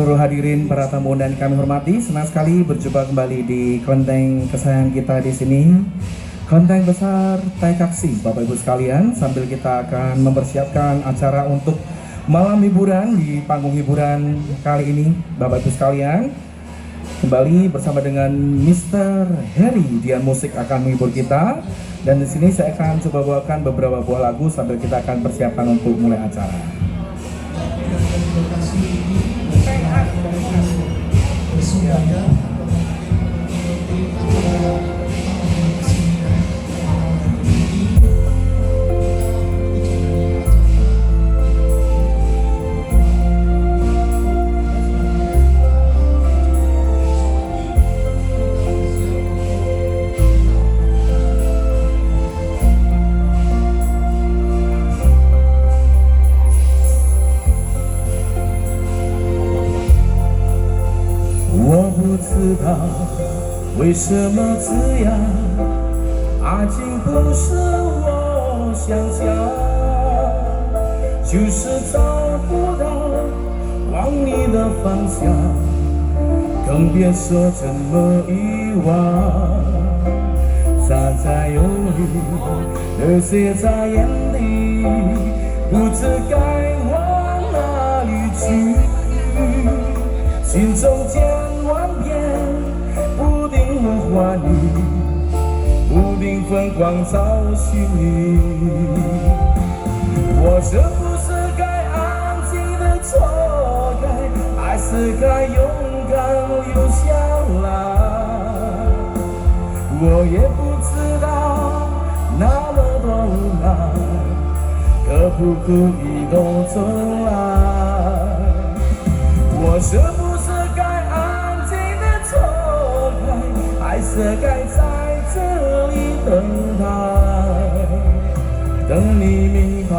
seluruh hadirin, para tamu dan kami hormati, senang sekali berjumpa kembali di kelenteng kesayangan kita di sini, kelenteng besar Taikaksi, Bapak Ibu sekalian. Sambil kita akan mempersiapkan acara untuk malam hiburan di panggung hiburan kali ini, Bapak Ibu sekalian. Kembali bersama dengan Mr. Harry, Dian Musik akan menghibur kita. Dan di sini saya akan coba bawakan beberapa buah lagu sambil kita akan persiapkan untuk mulai acara. Bersuara 为什么这样？爱情不是我想象，就是找不到往你的方向，更别说怎么遗忘。傻在犹豫，热血在眼里，不知该往哪里去，心中千万遍。不定呼唤你，不定疯狂找寻你。我是不是该安静地错开，还是该勇敢留下来？我也不知道那么多无奈，可不可以都重来？我是不是该安静地错开，还是该在这里等待，等你明白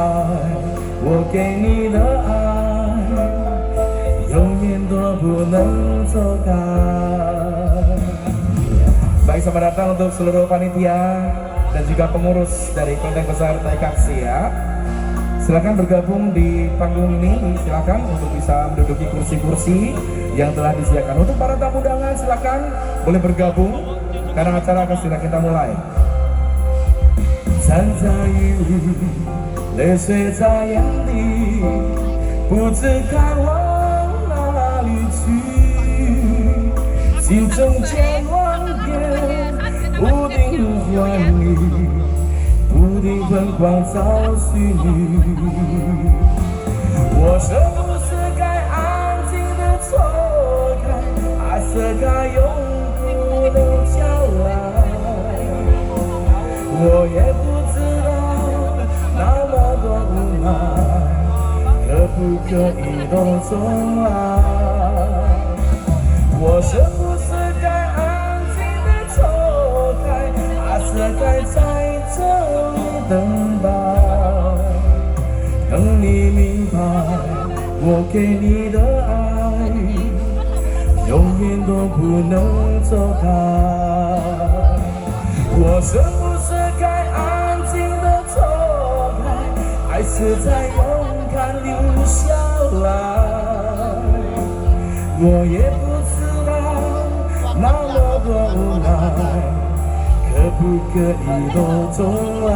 我给你的爱永远都不能走开。Baik, selamat datang untuk seluruh panitia dan juga pengurus dari kelenteng besar Taikaksi ya. Silakan bergabung di panggung ini, silakan untuk bisa menduduki kursi-kursi yang telah disediakan. Untuk para tamu undangan silakan boleh bergabung karena acara akan segera kita mulai. 站在雨里，泪水在眼里，不知该往哪里去，心中千万遍不定呼唤你，不定疯狂找寻你。我是不是该安静地错开，还是该勇敢留下来？我也不知道那么多无奈，可不可以都重来？我是不是该安静地错开，还是该在这里等待，等你明白我给你的爱永远都不能走开。我是不是该安静地错开，还是再勇敢留下来？我也不知道那么多无奈，可不可以都重来？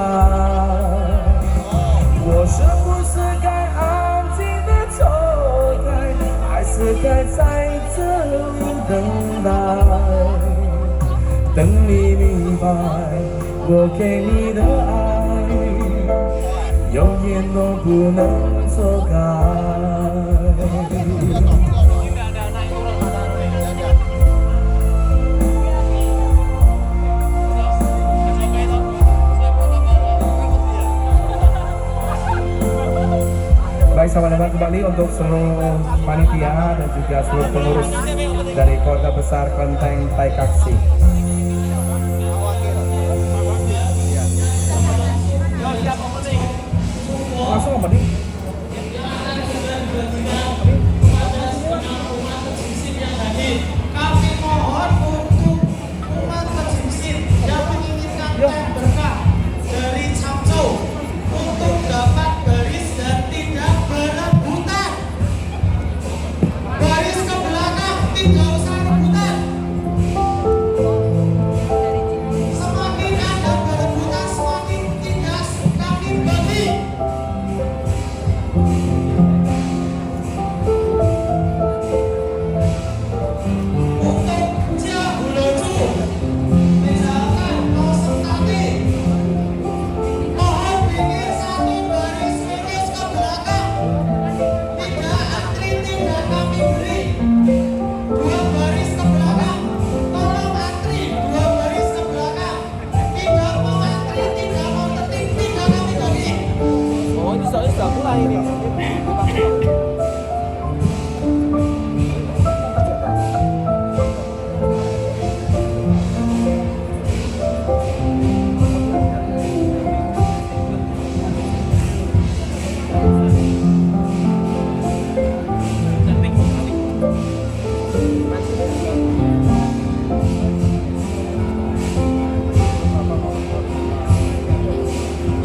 我是不是该安静地错开，还是该在这里等待，等你明白我给你的爱永远都不能走开。Baik, selamat datang kembali untuk seluruh panitia dan juga seluruh pengurus dari keluarga besar kelenteng Taikaksi. Langsung apa nih? Kami mohon untuk umat kejinsin yang menginginkan berkah dari Camco untuk dapat baris dan tidak berebutan. Baris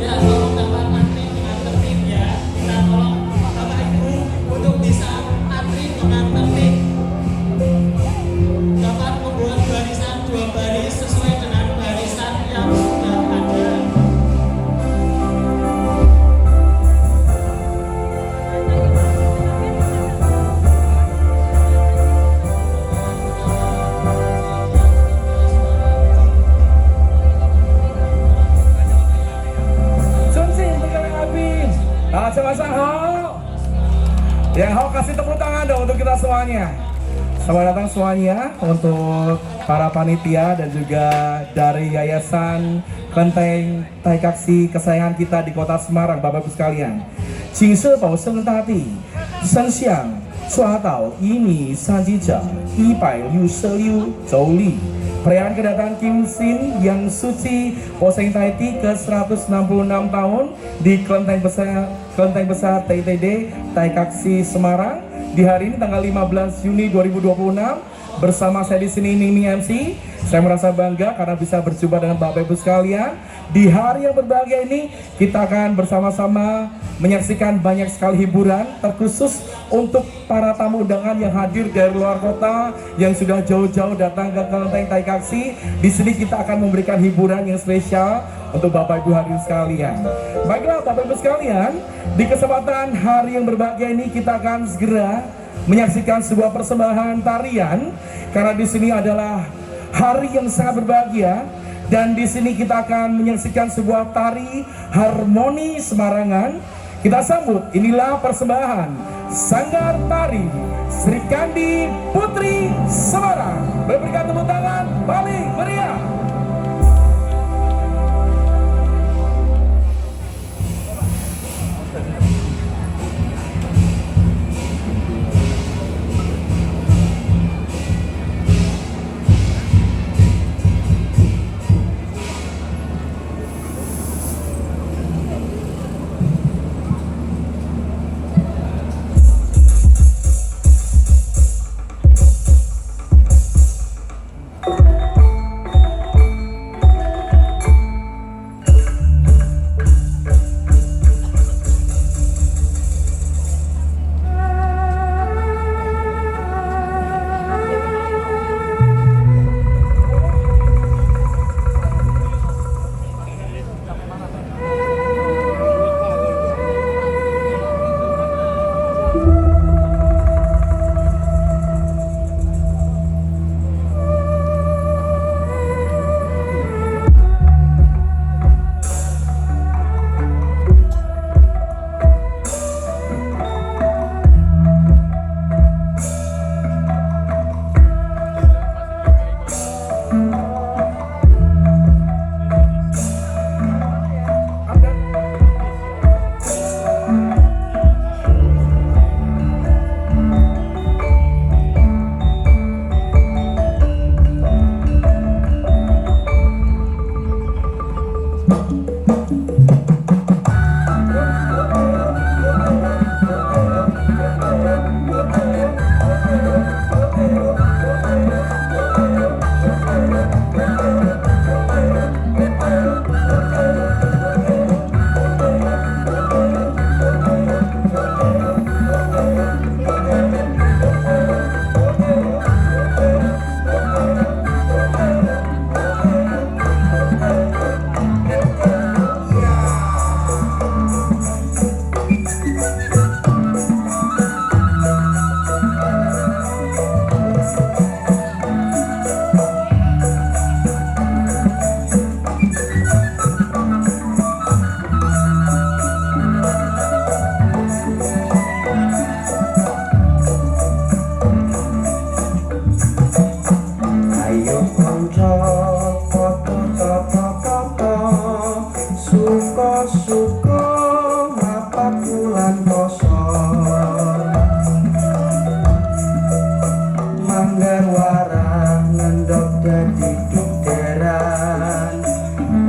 Ya, tolong dapat antri dengan tertib ya. Kita tolong Bapak Ibu untuk bisa antri dengan tertib. Dapat membuat barisan 2 baris sesuai dengan barisan yang sudah ada. Macam-macam hal. Ya, hal kasih tepuk tangan dong untuk kita semuanya. Selamat datang semuanya untuk para panitia dan juga dari Yayasan Kelenteng Taikaksi kesayangan kita di Kota Semarang, Bapak Ibu sekalian. 景色保生大地，山象抓到1米3几角，166周历。Perayaan kedatangan Kim Sin yang suci Poseng Taiti ke 166 tahun di Kelenteng Besar TTD Taikaksi Semarang di hari ini tanggal 15 Juni 2026 bersama saya di sini Mimi MC. Saya merasa bangga karena bisa berjumpa dengan Bapak Ibu sekalian. Di hari yang berbahagia ini kita akan bersama-sama menyaksikan banyak sekali hiburan terkhusus untuk para tamu undangan yang hadir dari luar kota yang sudah jauh-jauh datang ke Kelenteng Taikaksi. Di sini kita akan memberikan hiburan yang spesial untuk Bapak Ibu hadirin sekalian. Baiklah Bapak Ibu sekalian, di kesempatan hari yang berbahagia ini kita akan segera menyaksikan sebuah persembahan tarian karena di sini adalah hari yang sangat berbahagia. Dan di sini kita akan menyaksikan sebuah tari harmoni Semarangan. Kita sambut, inilah persembahan Sanggar Tari Sri Kandi Putri Semarang. Berikan tepuk tangan paling meriah.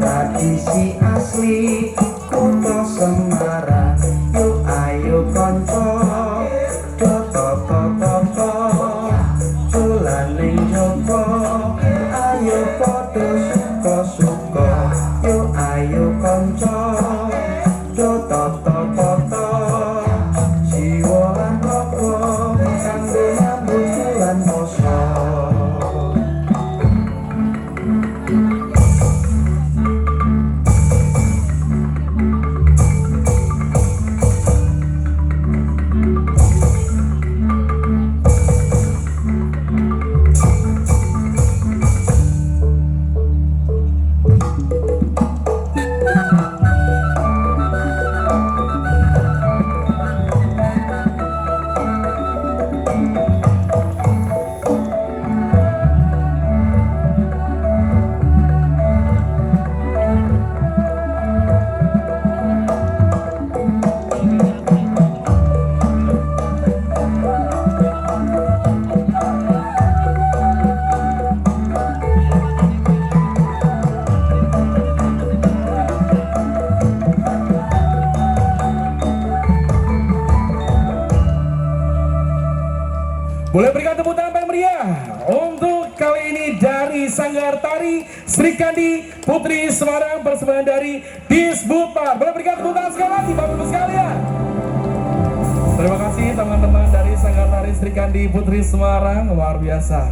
Tradisi asli kota Semarang, yuk ayo konco toto toto toto tulaning jopo Boleh berikan tepuk tangan yang meriah untuk kali ini dari Sanggar Tari Sri Kandi Putri Semarang persembahan dari Disbudpar. Boleh berikan tepuk tangan sekali lagi Bapak Ibu sekalian. Terima kasih teman-teman dari Sanggar Tari Sri Kandi Putri Semarang, luar biasa.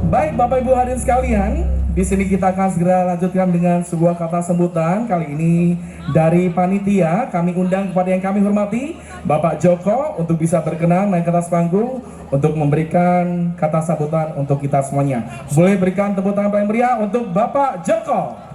Baik Bapak Ibu hadirin sekalian, di sini kita akan segera lanjutkan dengan sebuah kata sambutan. Kali ini dari panitia kami undang kepada yang kami hormati Bapak Joko untuk bisa berkenan naik ke atas panggung untuk memberikan kata sambutan untuk kita semuanya. Boleh berikan tepuk tangan paling meriah untuk Bapak Joko.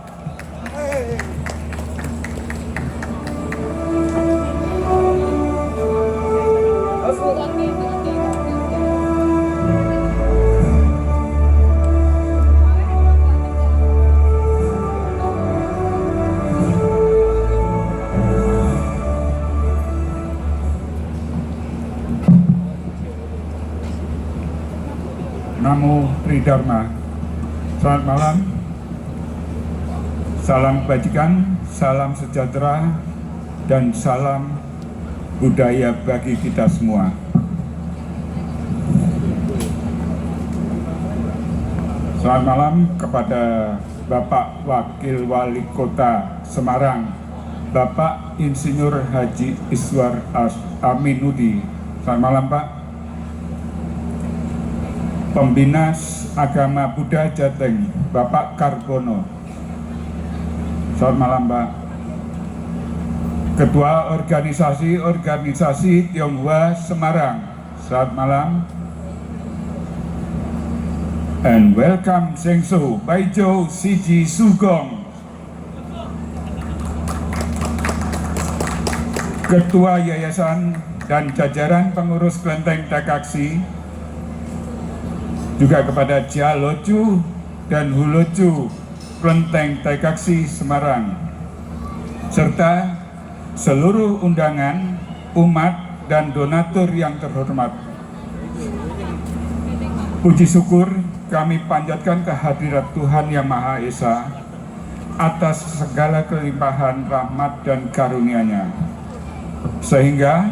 Namo Tridharma. Selamat malam. Salam kebajikan, salam sejahtera, dan salam budaya bagi kita semua. Selamat malam kepada Bapak Wakil Wali Kota Semarang, Bapak Insinyur Haji Iswar Aminuddin. Selamat malam Pak. Pembina Agama Buddha Jateng, Bapak Karbono. Selamat malam Pak. Ketua Organisasi Tionghoa Semarang. Selamat malam. And welcome Sengso Baijo Siji Sugong. Ketua Yayasan dan jajaran pengurus Kelenteng Tekaksi, juga kepada Jaloju dan Huloju Kelenteng Tekaksi Semarang, serta seluruh undangan, umat, dan donatur yang terhormat. Puji syukur kami panjatkan kehadirat Tuhan Yang Maha Esa atas segala kelimpahan rahmat dan karunia-Nya, sehingga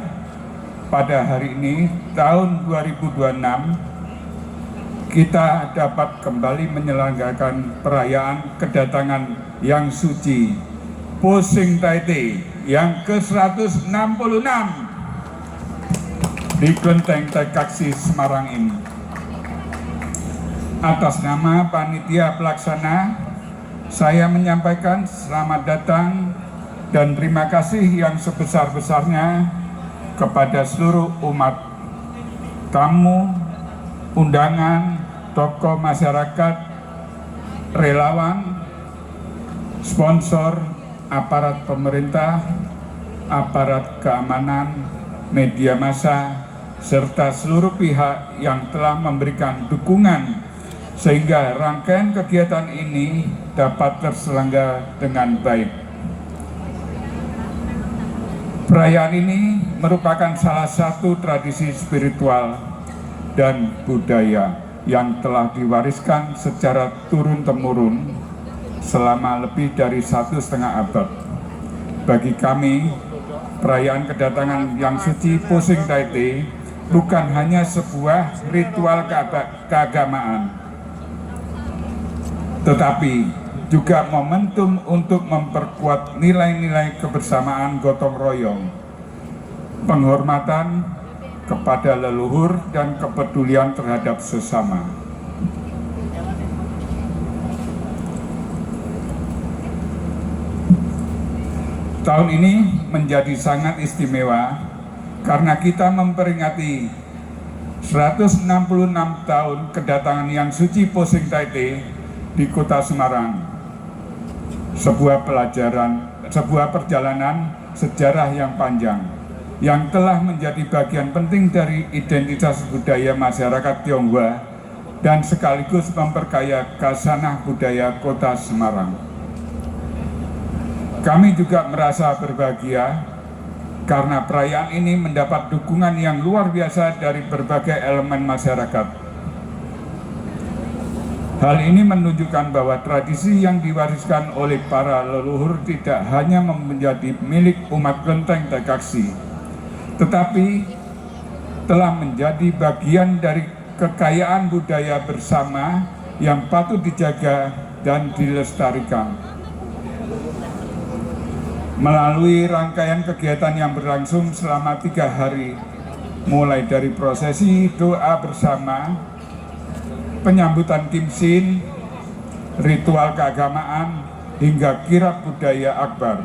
pada hari ini tahun 2026 kita dapat kembali menyelenggarakan perayaan kedatangan yang suci Posing Taite yang ke-166 di Kelenteng Tekaksi Semarang ini. Atas nama panitia pelaksana, saya menyampaikan selamat datang dan terima kasih yang sebesar-besarnya kepada seluruh umat, tamu, undangan, tokoh masyarakat, relawan, sponsor, aparat pemerintah, aparat keamanan, media massa, serta seluruh pihak yang telah memberikan dukungan sehingga rangkaian kegiatan ini dapat terselenggara dengan baik. Perayaan ini merupakan salah satu tradisi spiritual dan budaya yang telah diwariskan secara turun-temurun selama lebih dari 1,5 abad. Bagi kami, perayaan kedatangan yang suci Posing Taite bukan hanya sebuah ritual keagamaan, tetapi juga momentum untuk memperkuat nilai-nilai kebersamaan gotong royong, penghormatan kepada leluhur, dan kepedulian terhadap sesama. Tahun ini menjadi sangat istimewa karena kita memperingati 166 tahun kedatangan yang suci Posing Taite di Kota Semarang. Sebuah perjalanan sejarah yang panjang yang telah menjadi bagian penting dari identitas budaya masyarakat Tionghoa dan sekaligus memperkaya khasanah budaya Kota Semarang. Kami juga merasa berbahagia karena perayaan ini mendapat dukungan yang luar biasa dari berbagai elemen masyarakat. Hal ini menunjukkan bahwa tradisi yang diwariskan oleh para leluhur tidak hanya menjadi milik umat Kelenteng Tekaksi, tetapi telah menjadi bagian dari kekayaan budaya bersama yang patut dijaga dan dilestarikan. Melalui rangkaian kegiatan yang berlangsung selama 3 hari, mulai dari prosesi doa bersama, penyambutan Kimsin, ritual keagamaan, hingga kirab budaya akbar,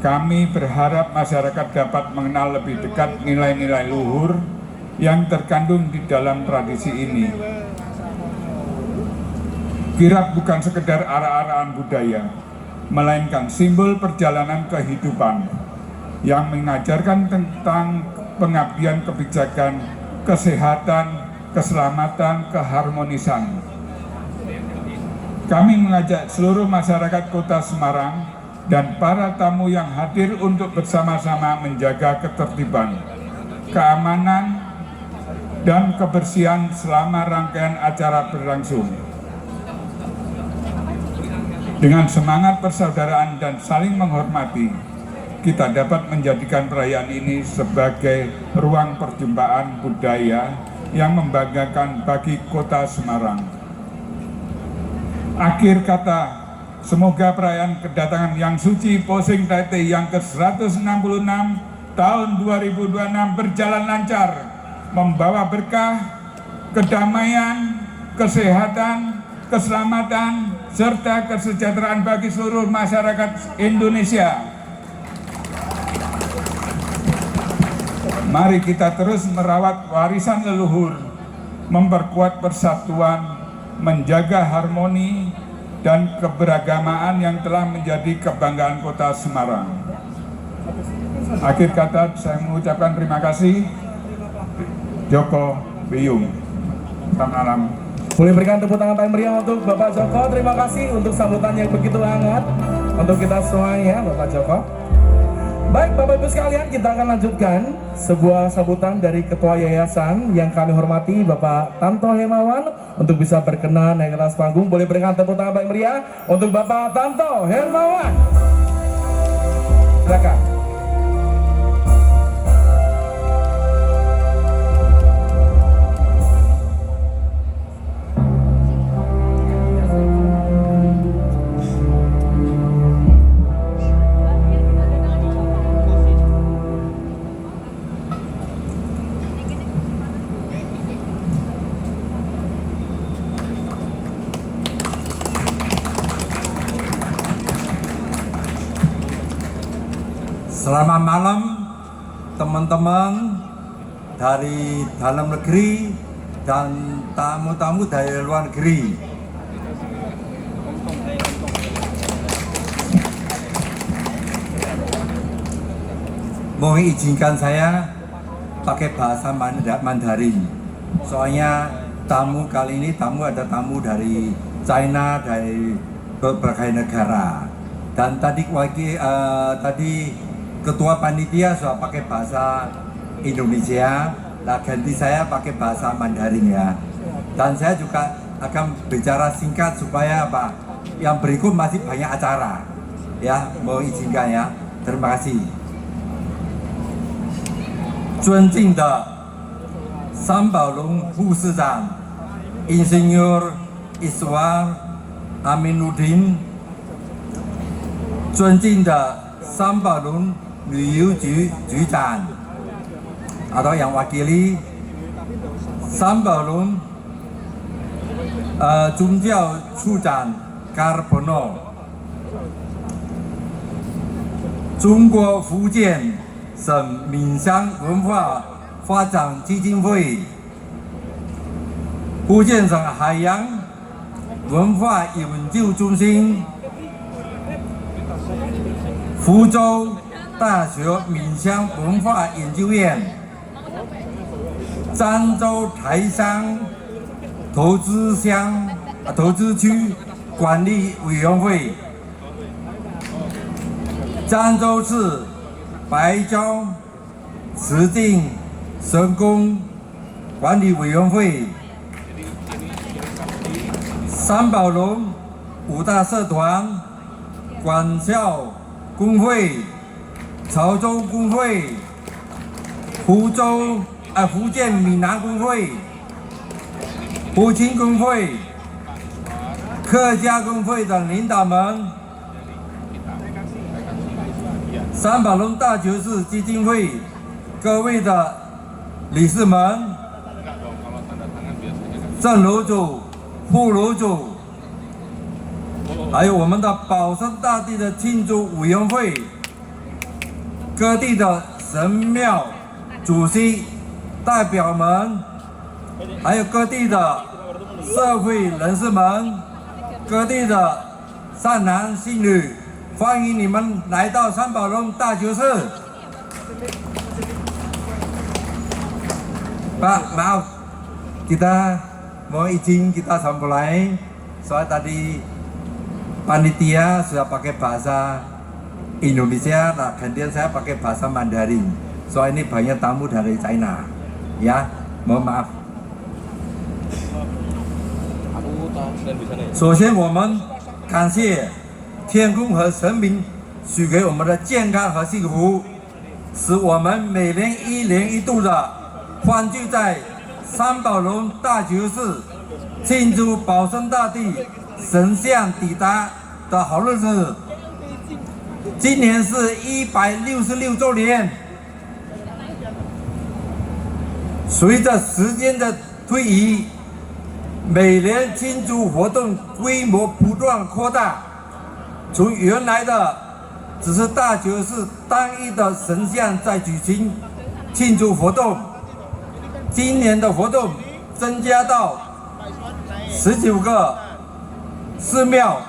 kami berharap masyarakat dapat mengenal lebih dekat nilai-nilai luhur yang terkandung di dalam tradisi ini. Kirab bukan sekedar arah-arahan budaya, melainkan simbol perjalanan kehidupan yang mengajarkan tentang pengabdian, kebijakan, kesehatan, keselamatan, keharmonisan. Kami mengajak seluruh masyarakat Kota Semarang dan para tamu yang hadir untuk bersama-sama menjaga ketertiban, keamanan, dan kebersihan selama rangkaian acara berlangsung. Dengan semangat persaudaraan dan saling menghormati, kita dapat menjadikan perayaan ini sebagai ruang perjumpaan budaya yang membanggakan bagi Kota Semarang. Akhir kata, semoga perayaan kedatangan Yang Suci Posing Tete yang ke-166 tahun 2026 berjalan lancar, membawa berkah, kedamaian, kesehatan, keselamatan, serta kesejahteraan bagi seluruh masyarakat Indonesia. Mari kita terus merawat warisan leluhur, memperkuat persatuan, menjaga harmoni dan keberagamaan yang telah menjadi kebanggaan Kota Semarang. Akhir kata, saya mengucapkan terima kasih. Joko Biyung. Selamat malam. Boleh berikan tepuk tangan paling meriah untuk Bapak Joko. Terima kasih untuk sambutan yang begitu hangat untuk kita semuanya, Bapak Joko. Baik Bapak Ibu sekalian, kita akan lanjutkan sebuah sambutan dari Ketua Yayasan yang kami hormati Bapak Tanto Hermawan untuk bisa berkenan naik ke atas panggung. Boleh berikan tepuk tangan paling meriah untuk Bapak Tanto Hermawan. Silakan. Selamat malam teman-teman dari dalam negeri dan tamu-tamu dari luar negeri. Mohon izinkan saya pakai bahasa Mandarin. Soalnya tamu kali ini ada tamu dari China, dari berbagai negara. Dan tadi Ketua Panitia sudah pakai bahasa Indonesia, nah ganti saya pakai bahasa Mandarin ya. Dan saya juga akan bicara singkat supaya apa? Yang berikut masih banyak acara, ya. Mau izinkan ya. Terima kasih. 尊敬的三宝龙护士长 Insinyur Iswar Aminuddin， 尊敬的三宝龙旅游局局长 atau yang wakili Sambalun宗教处长 Karbono， 中国福建省闽乡文化发展基金会，福建省海洋文化研究中心，福州大学闽乡文化研究院，漳州台山投资区管理委员会，漳州市白礁慈定神宫管理委员会，三宝龙五大社团，广校工会、潮州工会、福建闽南工会、福清工会、客家工会的领导们，三宝龙大酒市基金会各位的理事们、正楼主、副楼主，还有我们的保生大帝的庆祝委员会，各地的神庙主席代表们，还有各地的社会人士们，各地的善男信女，欢迎你们来到三宝龙大酒市。Pak, maaf, kita mau izin kita sampai. Soalnya tadi panitia sudah pakai bahasa Indonesia, nah gantian saya pakai bahasa Mandarin. Soal ini banyak tamu dari China, ya, mohon maaf. 首先，我们感谢天空和神明许给我们的健康和幸福，使我们每年1年1度的欢聚在三宝龙大酒市，庆祝保生大帝神像抵达的好日子。今年是166周年。随着时间的推移，每年庆祝活动规模不断扩大，从原来的只是大酒市单一的神像在举行庆祝活动，今年的活动增加到19个寺庙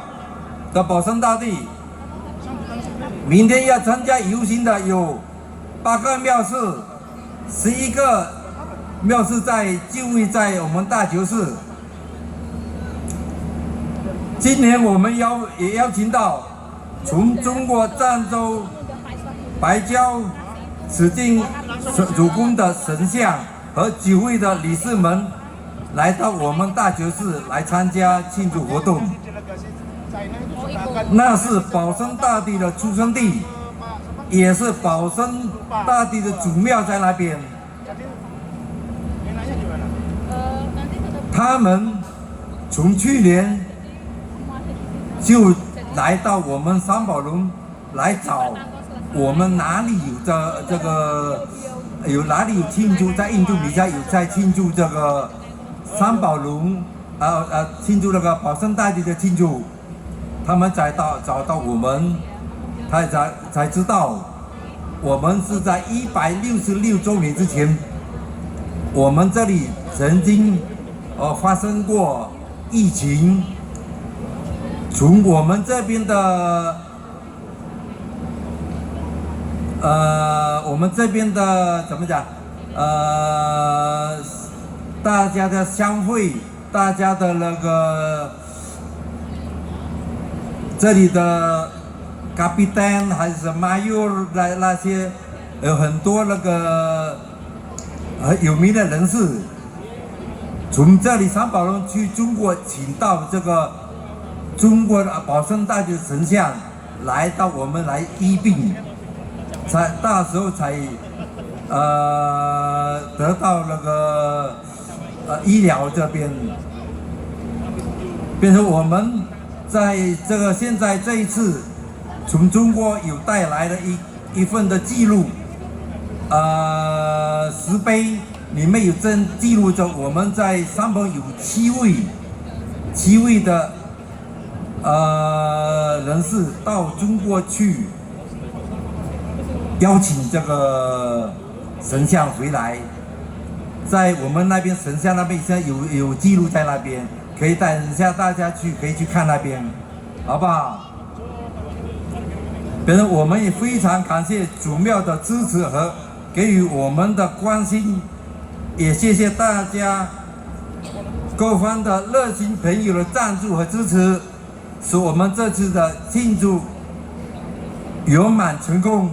的保生大帝。明天要参加游行的有8个庙寺，11个庙寺就位在我们大酒市。今年我们也邀请到从中国漳州白礁此境主宫的神像和9位的理事们来到我们大酒市来参加庆祝活动。那是保生大帝的出生地，也是保生大帝的祖庙在那边。他们从去年就来到我们三宝龙来找我们哪里有哪里有庆祝，在印度尼西亚有在庆祝这个三宝龙庆祝那个保生大帝的庆祝。他们找到我们，他才知道我们是在166周年之前，我们这里曾经发生过疫情，从我们这边的怎么讲大家的相会，大家的那个。这里的 Kapitan 还是 Mayor 那些有很多那个有名的人士，从这里三宝龙去中国请到这个中国的保生大帝神像来到我们来医病，到时候才得到那个医疗这边，变成我们。在这个现在这一次，从中国有带来了一份的记录，石碑里面有记录着我们在三宝有7位的人士到中国去邀请这个神像回来，在我们那边神像那边现在有记录在那边。可以带一下大家可以去看那边，好不好？我们也非常感谢主庙的支持和给予我们的关心，也谢谢大家各方的热心朋友的赞助和支持，使我们这次的庆祝圆满成功。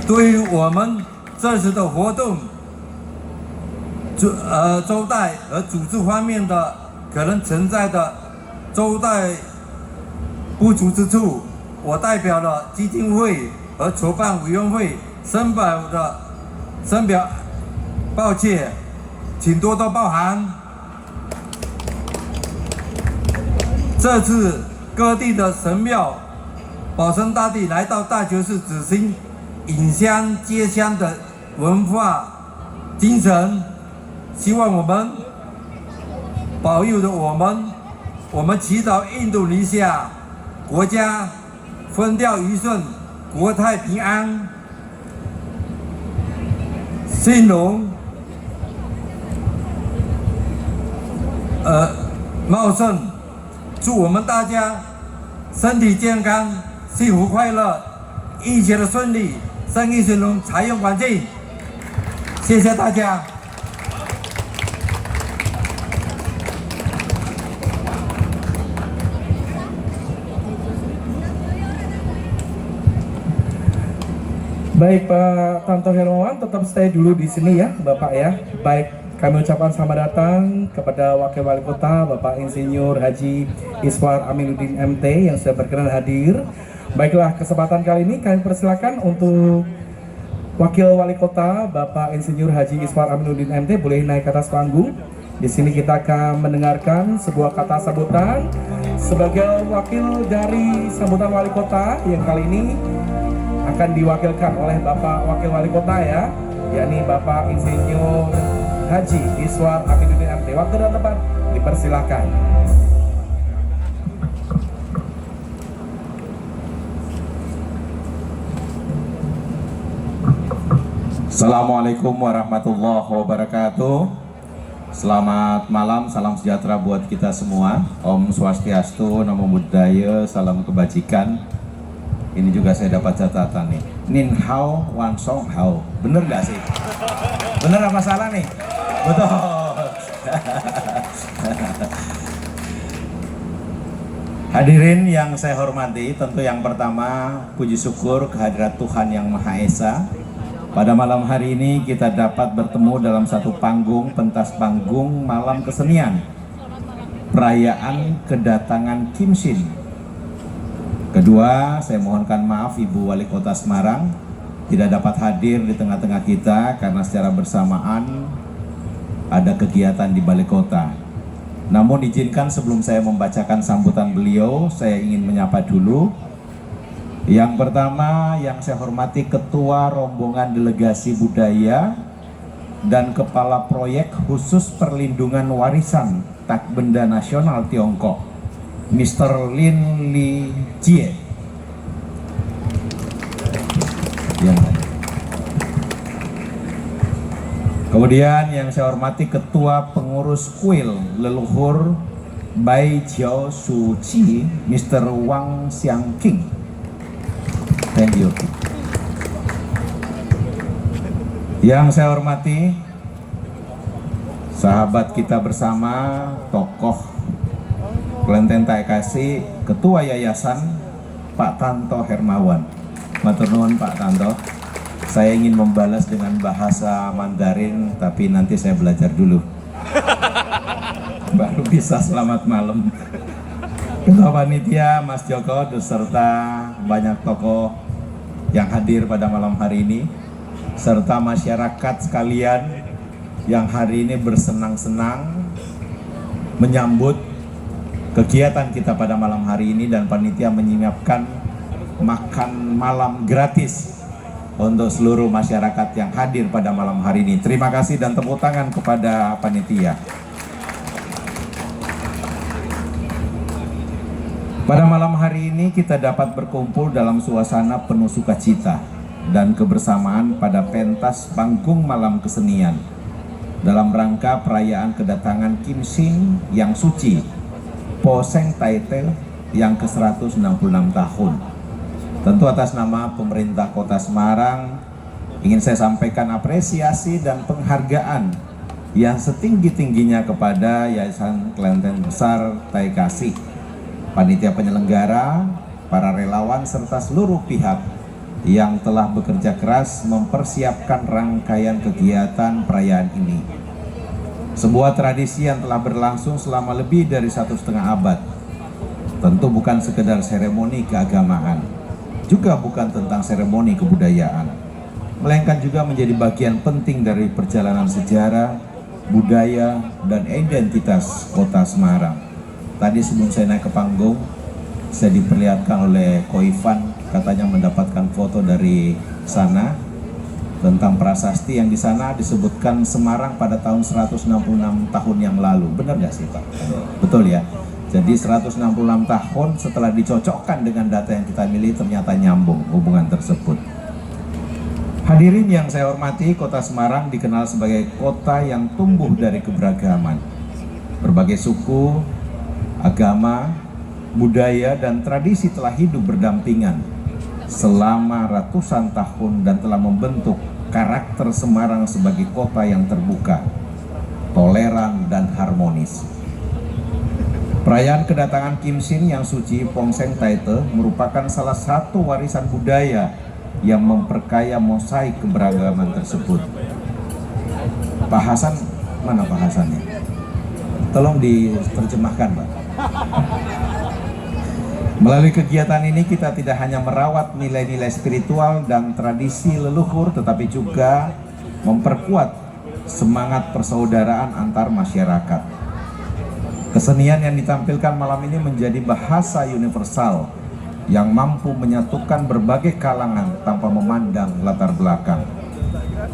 对于我们这次的活动。周代和组织方面的可能存在的周代不足之处，我代表了基金会和筹办委员会深表抱歉，请多多包涵。这次各地的神庙、保生大帝来到大觉寺执行引香接香的文化精神，希望我们保佑着我们祈祷印度尼西亚国家风调雨顺、国泰平安、兴隆茂盛，祝我们大家身体健康、幸福快乐、一切的顺利、生意兴隆、财源广进。谢谢大家。Baik Pak Tanto Hermawan, tetap stay dulu di sini ya Bapak ya. Baik, kami ucapkan selamat datang kepada Wakil Wali Kota Bapak Insinyur Haji Iswar Aminuddin MT yang sudah berkenan hadir. Baiklah, kesempatan kali ini kami persilakan untuk Wakil Wali Kota Bapak Insinyur Haji Iswar Aminuddin MT boleh naik ke atas panggung. Di sini kita akan mendengarkan sebuah kata sambutan sebagai wakil dari sambutan Wali Kota yang kali ini akan diwakilkan oleh Bapak Wakil Wali Kota ya, yakni Bapak Insinyur Haji Iswar Aminuddin MT. Waktu dan tempat dipersilakan. Assalamualaikum warahmatullahi wabarakatuh. Selamat malam, salam sejahtera buat kita semua. Om Swastiastu, Namo Buddhaya, salam kebajikan. Ini juga saya dapat catatan nih. Nin Hao, Wan Song Hao. Bener gak sih? Bener apa salah nih? Betul. Hadirin yang saya hormati, tentu yang pertama puji syukur kehadirat Tuhan Yang Maha Esa. Pada malam hari ini kita dapat bertemu dalam satu panggung, pentas panggung malam kesenian. Perayaan kedatangan Kim Shin. Kedua, saya mohonkan maaf Ibu Wali Kota Semarang tidak dapat hadir di tengah-tengah kita karena secara bersamaan ada kegiatan di Balai Kota. Namun izinkan sebelum saya membacakan sambutan beliau, saya ingin menyapa dulu. Yang pertama yang saya hormati Ketua Rombongan Delegasi Budaya dan Kepala Proyek Khusus Perlindungan Warisan Tak Benda Nasional Tiongkok, Mr. Lin Li Jie. Kemudian yang saya hormati Ketua Pengurus Kuil Leluhur Bai Jiao Su Chi, Mr. Wang Xiang King. Thank you. Yang saya hormati sahabat kita bersama, tokoh Kelenteng TKC, Ketua Yayasan Pak Tanto Hermawan. Matur nuwun Pak Tanto. Saya ingin membalas dengan bahasa Mandarin, tapi nanti saya belajar dulu. Baru bisa selamat malam. Ketua Panitia Mas Joko beserta banyak tokoh yang hadir pada malam hari ini, serta masyarakat sekalian yang hari ini bersenang-senang menyambut kegiatan kita pada malam hari ini, dan panitia menyiapkan makan malam gratis untuk seluruh masyarakat yang hadir pada malam hari ini. Terima kasih dan tepuk tangan kepada panitia. Pada malam hari ini kita dapat berkumpul dalam suasana penuh sukacita dan kebersamaan pada pentas panggung malam kesenian dalam rangka perayaan kedatangan Kim Shin yang suci Po Seng Tai Te yang ke-166 tahun. Tentu atas nama pemerintah Kota Semarang ingin saya sampaikan apresiasi dan penghargaan yang setinggi-tingginya kepada Yayasan Kelenteng Besar Tai Kasih, panitia penyelenggara, para relawan serta seluruh pihak yang telah bekerja keras mempersiapkan rangkaian kegiatan perayaan ini. Sebuah tradisi yang telah berlangsung selama lebih dari 1,5 abad. Tentu bukan sekedar seremoni keagamaan, juga bukan tentang seremoni kebudayaan, melainkan juga menjadi bagian penting dari perjalanan sejarah, budaya, dan identitas kota Semarang. Tadi sebelum saya naik ke panggung, saya diperlihatkan oleh Ko Ivan, katanya mendapatkan foto dari sana tentang prasasti yang di sana disebutkan Semarang pada tahun 166 tahun yang lalu. Benar nggak sih Pak? Betul ya. Jadi 166 tahun setelah dicocokkan dengan data yang kita miliki, ternyata nyambung hubungan tersebut. Hadirin yang saya hormati, kota Semarang dikenal sebagai kota yang tumbuh dari keberagaman. Berbagai suku, agama, budaya, dan tradisi telah hidup berdampingan selama ratusan tahun dan telah membentuk karakter Semarang sebagai kota yang terbuka, toleran, dan harmonis. Perayaan kedatangan Kim Shin yang suci Pong Seng Taite merupakan salah satu warisan budaya yang memperkaya mosaik keberagaman tersebut. Pak Hasan, mana Pak Hasannya? Tolong diterjemahkan Pak. Melalui kegiatan ini kita tidak hanya merawat nilai-nilai spiritual dan tradisi leluhur, tetapi juga memperkuat semangat persaudaraan antar masyarakat. Kesenian yang ditampilkan malam ini menjadi bahasa universal yang mampu menyatukan berbagai kalangan tanpa memandang latar belakang.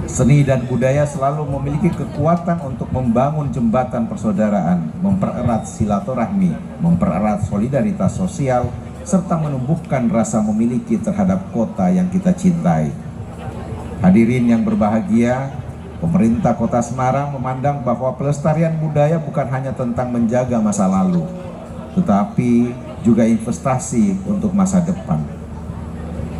Seni dan budaya selalu memiliki kekuatan untuk membangun jembatan persaudaraan, mempererat silaturahmi, mempererat solidaritas sosial, serta menumbuhkan rasa memiliki terhadap kota yang kita cintai. Hadirin yang berbahagia, pemerintah Kota Semarang memandang bahwa pelestarian budaya bukan hanya tentang menjaga masa lalu, tetapi juga investasi untuk masa depan.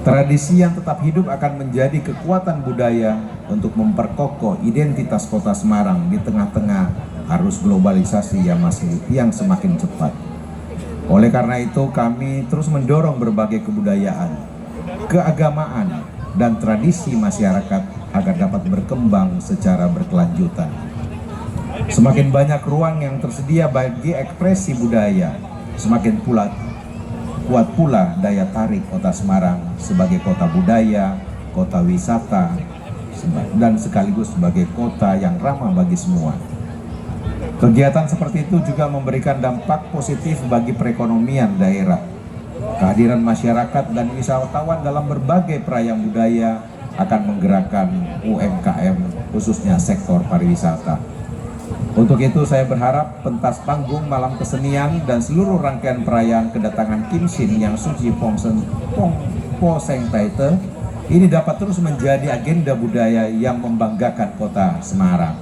Tradisi yang tetap hidup akan menjadi kekuatan budaya untuk memperkokoh identitas Kota Semarang di tengah-tengah arus globalisasi yang semakin cepat. Oleh karena itu, kami terus mendorong berbagai kebudayaan, keagamaan, dan tradisi masyarakat agar dapat berkembang secara berkelanjutan. Semakin banyak ruang yang tersedia bagi ekspresi budaya, semakin kuat pula daya tarik Kota Semarang sebagai kota budaya, kota wisata, dan sekaligus sebagai kota yang ramah bagi semua. Kegiatan seperti itu juga memberikan dampak positif bagi perekonomian daerah. Kehadiran masyarakat dan wisatawan dalam berbagai perayaan budaya akan menggerakkan UMKM, khususnya sektor pariwisata. Untuk itu saya berharap pentas panggung malam kesenian dan seluruh rangkaian perayaan kedatangan Kim Shin yang suci Pong Seng Taite ini dapat terus menjadi agenda budaya yang membanggakan kota Semarang.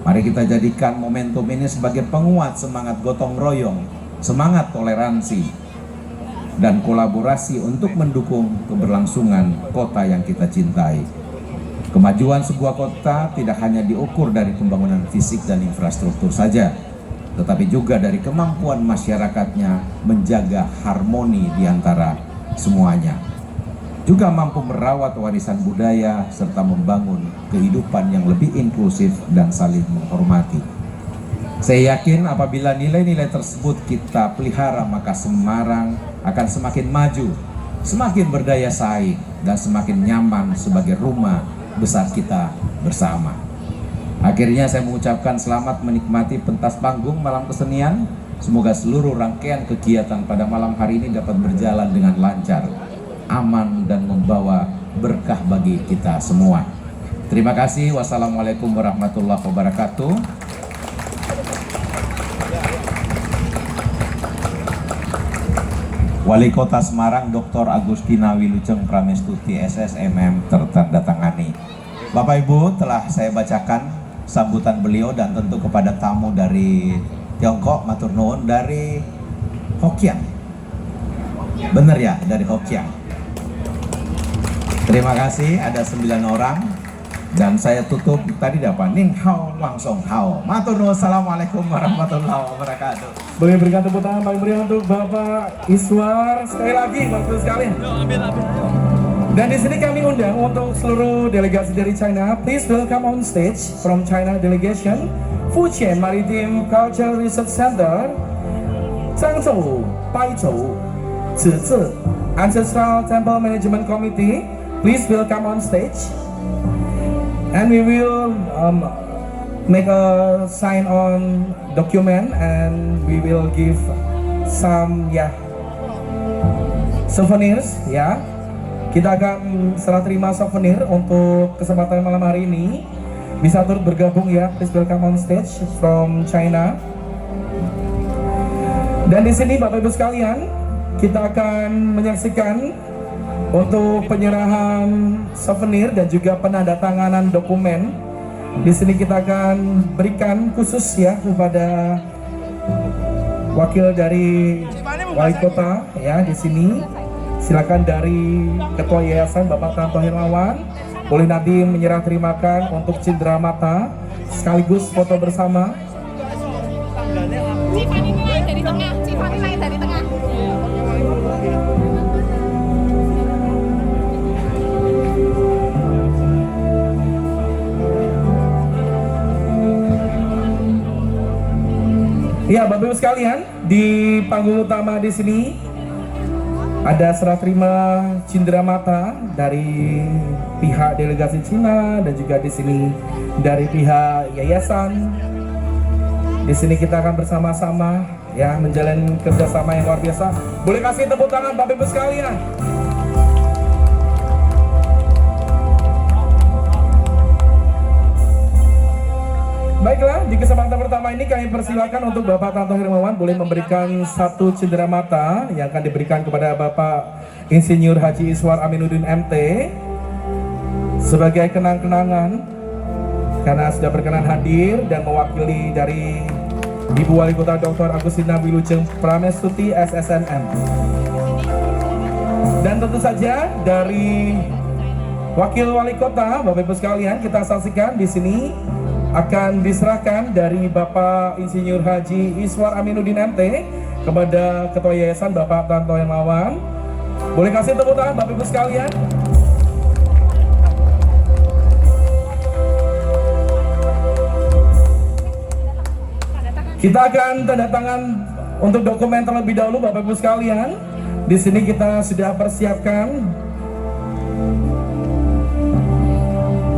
Mari kita jadikan momentum ini sebagai penguat semangat gotong royong, semangat toleransi, dan kolaborasi untuk mendukung keberlangsungan kota yang kita cintai. Kemajuan sebuah kota tidak hanya diukur dari pembangunan fisik dan infrastruktur saja, tetapi juga dari kemampuan masyarakatnya menjaga harmoni di antara semuanya. Juga mampu merawat warisan budaya serta membangun kehidupan yang lebih inklusif dan saling menghormati. Saya yakin apabila nilai-nilai tersebut kita pelihara, maka Semarang akan semakin maju, semakin berdaya saing, dan semakin nyaman sebagai rumah besar kita bersama. Akhirnya saya mengucapkan selamat menikmati pentas panggung malam kesenian. Semoga seluruh rangkaian kegiatan pada malam hari ini dapat berjalan dengan lancar, aman, dan membawa berkah bagi kita semua. Terima kasih. Wassalamualaikum warahmatullahi wabarakatuh. Wali Kota Semarang Dr. Agustina Wilujeng Pramestuti SSMM tertandatangani. Bapak Ibu, telah saya bacakan sambutan beliau dan tentu kepada tamu dari Tiongkok, matur nuwun, dari Hokkien. Bener ya, dari Hokkien. Terima kasih, ada 9 orang. Dan saya tutup tadi dapat Ning Hao Wang Song Hao. Matur nuwun, assalamualaikum warahmatullahi wabarakatuh. Boleh berikan tepuk tangan paling meriah untuk Bapak Iswar sekali lagi, bagus sekali. Dan di sini kami undang untuk seluruh delegasi dari China. Please welcome on stage from China delegation, Fujian Maritime Culture Research Center, Zhangzhou, Baizhou, Zizi Ancestral Temple Management Committee. Please welcome on stage. And we will make a sign on document and we will give some souvenirs ya. Kita akan serah terima souvenir untuk kesempatan malam hari ini. Bisa turut bergabung ya, please welcome on stage from China. Dan di sini Bapak Ibu sekalian, kita akan menyaksikan untuk penyerahan souvenir dan juga penandatanganan dokumen. Di sini kita akan berikan khusus ya kepada wakil dari wali kota ya di sini. Silakan dari Ketua Yayasan Bapak Tanto Hermawan boleh nanti menyerah terimakan untuk cindera mata sekaligus foto bersama. Cifani naik dari tengah, Cifani naik dari tengah. Ya, Bapak Ibu sekalian, di panggung utama di sini ada serah terima cindera mata dari pihak delegasi Cina dan juga di sini dari pihak yayasan. Di sini kita akan bersama-sama ya menjalin kerjasama yang luar biasa. Boleh kasih tepuk tangan Bapak Ibu sekalian. Baiklah, di kesempatan pertama ini kami persilakan untuk Bapak Tanto Hermawan boleh memberikan satu cindera mata yang akan diberikan kepada Bapak Insinyur Haji Iswar Aminuddin MT sebagai kenang-kenangan karena sudah berkenan hadir dan mewakili dari Ibu Wali Kota Dr. Agustina Wilujeng Pramestuti SSNM. Dan tentu saja dari Wakil Wali Kota, Bapak Ibu sekalian, kita saksikan di sini akan diserahkan dari Bapak Insinyur Haji Iswar Aminuddin MT kepada Ketua Yayasan Bapak Tanto Hermawan. Boleh kasih tepuk tangan Bapak Ibu sekalian. Kita akan tanda tangan untuk dokumen terlebih dahulu Bapak Ibu sekalian. Di sini kita sudah persiapkan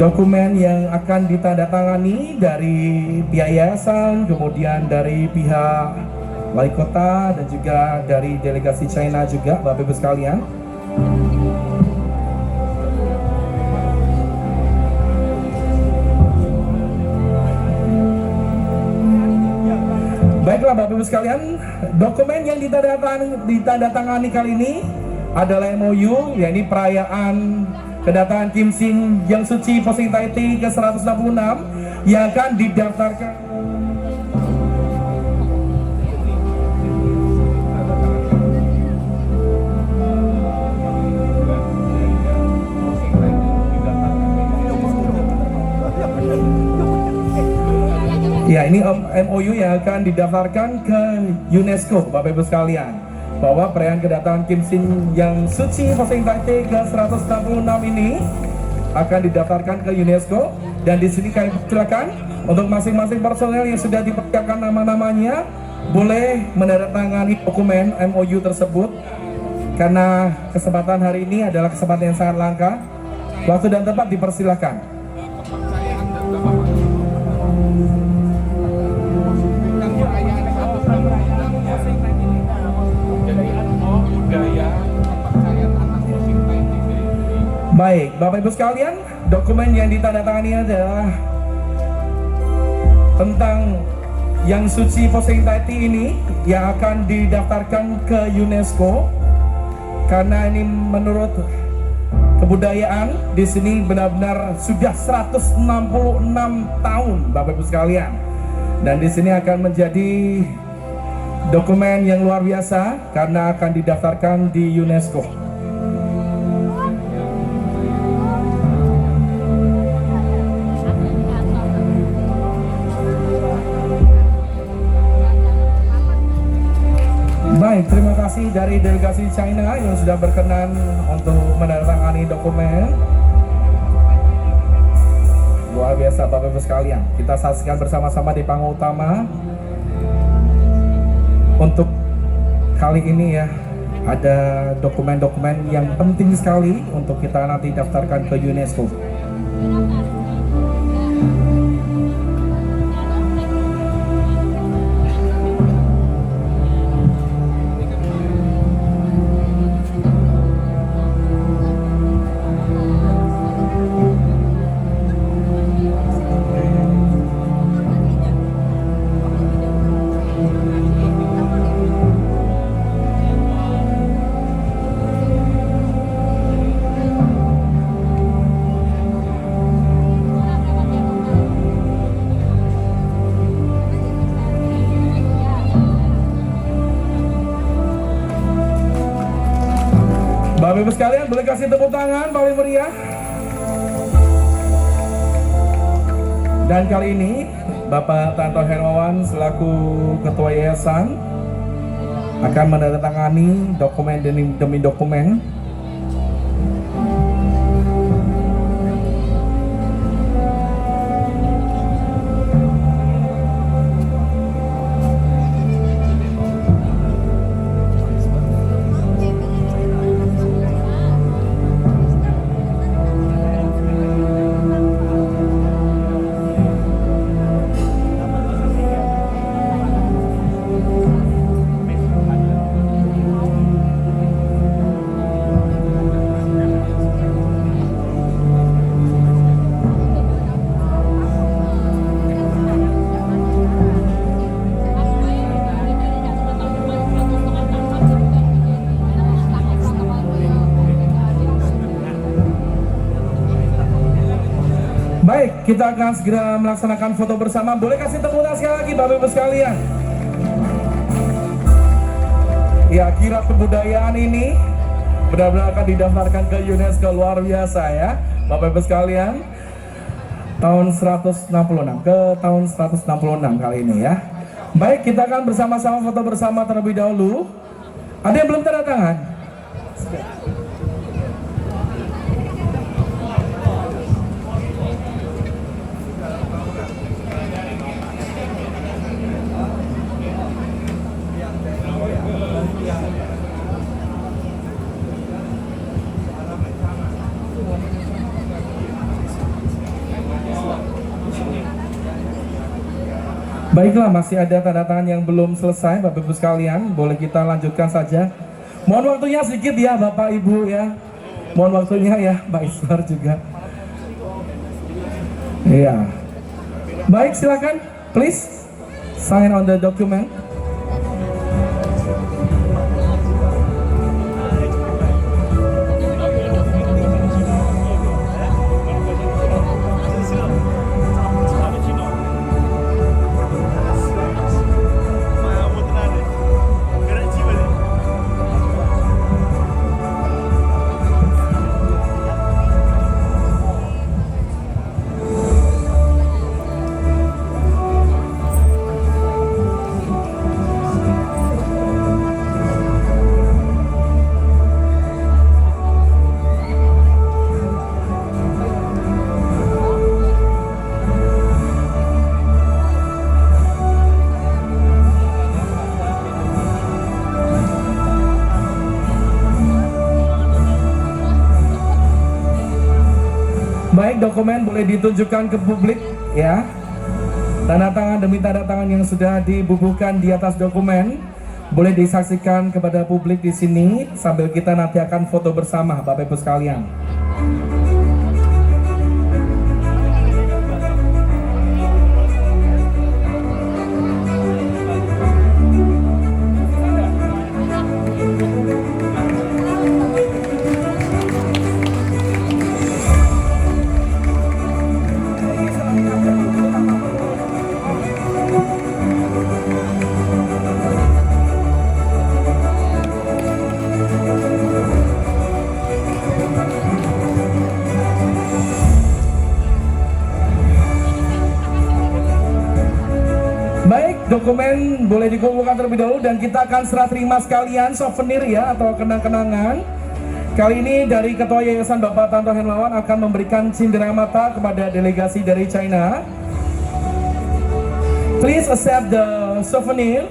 dokumen yang akan ditandatangani dari pihak yayasan, kemudian dari pihak wali kota dan juga dari delegasi China juga Bapak Ibu sekalian. Baiklah Bapak Ibu sekalian, dokumen yang ditandatangani kali ini adalah MOU, yakni perayaan kedatangan Kim Sin Yang Suci Posing Taiti ke-166 yang akan didaftarkan. Ya, ini MOU yang akan didaftarkan ke UNESCO Bapak Ibu sekalian, bahwa perayaan kedatangan Kim Sin Yang Suci Posing Taiti ke-166 ini akan didaftarkan ke UNESCO. Dan di sini kami silakan untuk masing-masing personel yang sudah dipersiapkan nama-namanya boleh menandatangani dokumen MOU tersebut, karena kesempatan hari ini adalah kesempatan yang sangat langka. Waktu dan tempat dipersilakan. Baik, Bapak Ibu sekalian, dokumen yang ditandatangani adalah tentang Yang Suci Posing Taiti ini yang akan didaftarkan ke UNESCO, karena ini menurut kebudayaan di sini benar-benar sudah 166 tahun Bapak Ibu sekalian, dan di sini akan menjadi dokumen yang luar biasa karena akan didaftarkan di UNESCO. Baik, terima kasih dari delegasi China yang sudah berkenan untuk menandatangani dokumen. Luar biasa Bapak Ibu sekalian. Kita saksikan bersama-sama di panggung utama. Untuk kali ini ya, ada dokumen-dokumen yang penting sekali untuk kita nanti daftarkan ke UNESCO. Bapak Ibu sekalian boleh kasih tepuk tangan paling meriah. Dan kali ini Bapak Tanto Hermawan selaku Ketua Yayasan akan menandatangani dokumen demi dokumen. Baik, kita akan segera melaksanakan foto bersama. Boleh kasih tepuk tangan sekali lagi Bapak Ibu sekalian. Ya, kirab kebudayaan ini benar-benar akan didaftarkan ke UNESCO, luar biasa ya Bapak Ibu sekalian. Tahun 166, ke tahun 166 kali ini ya. Baik, kita akan bersama-sama foto bersama terlebih dahulu. Ada yang belum tanda tangan? Baiklah, masih ada tanda tangan yang belum selesai Bapak Ibu sekalian. Boleh kita lanjutkan saja. Mohon waktunya sedikit ya Bapak Ibu ya. Mohon waktunya ya Mbak Iswar juga. Iya. Baik, silakan. Please sign on the document. Baik, dokumen boleh ditunjukkan ke publik ya. Tanda tangan demi tanda tangan yang sudah dibubuhkan di atas dokumen boleh disaksikan kepada publik di sini sambil kita nanti akan foto bersama Bapak Ibu sekalian. Dokumen boleh dikumpulkan terlebih dahulu dan kita akan serah terima sekalian souvenir ya atau kenang-kenangan. Kali ini dari Ketua Yayasan Bapak Tanto Hermawan akan memberikan cindera mata kepada delegasi dari China. Please accept the souvenir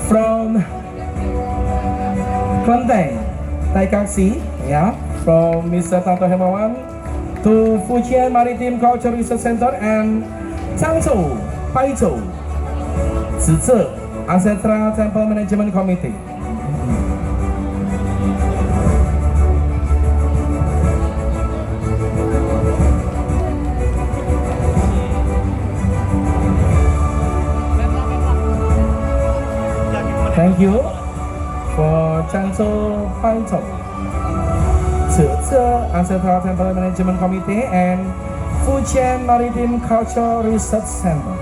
from Kelenteng, Taikaksi ya, from Mr. Tanto Hermawan to Fujian Maritime Culture Research Center and Changzhou, Paizhou, Zize Ancestral Temple Management Committee. Thank you for Changzhou, Paizhou, Zize Ancestral Temple Management Committee and Fujian Maritime Culture Research Center.